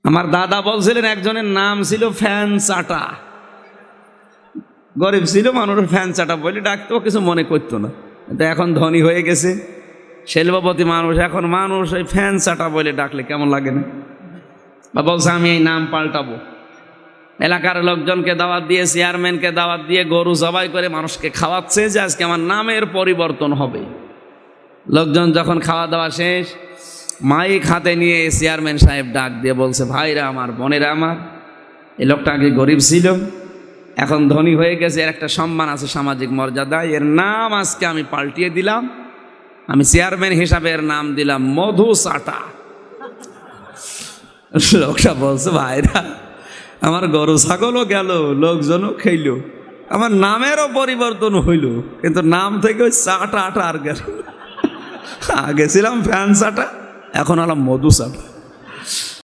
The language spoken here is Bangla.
আমার দাদা বলছিলেন একজনের নাম ছিল ফ্যান চাটা, গরিব ছিল, মানুষের ফ্যান চাটা বলে ডাকতো, কিছু মনে করতো না। কিন্তু এখন ধনী হয়ে গেছে, শিল্পপতি মানুষ, এখন মানুষ ওই ফ্যান চাটা বলে ডাকলে কেমন লাগে না? বা বলছে আমি এই নাম পাল্টাবো। এলাকার লোকজনকে দাওয়াত দিয়ে, চেয়ারম্যানকে দাওয়াত দিয়ে গরু জবাই করে মানুষকে খাওয়াচ্ছে যে আজকে আমার নামের পরিবর্তন হবে। লোকজন যখন খাওয়া দাওয়া শেষ, মাইক হাতে নিয়ে চেয়ারম্যান সাহেব ডাক দিয়ে বলছে, ভাইরা আমার, বোনেরা আমার, এই লোকটা আগে গরিব ছিল, এখন ধনী হয়ে গেছে, এর একটা সম্মান আছে, সামাজিক মর্যাদা, এর নাম আজকে আমি পাল্টিয়ে দিলাম, আমি চেয়ারম্যান হিসাবে এর নাম দিলাম মধু চাটা। লোকটা বলছে, ভাইরা আমার গরু ছাগলও গেল, লোকজনও খেইল, আমার নামেরও পরিবর্তন হইল, কিন্তু নাম থেকে ওই চাটা আটা আর গেল। আগে ছিলাম ফ্যান চাটা, এখন হলাম মধু চাটা।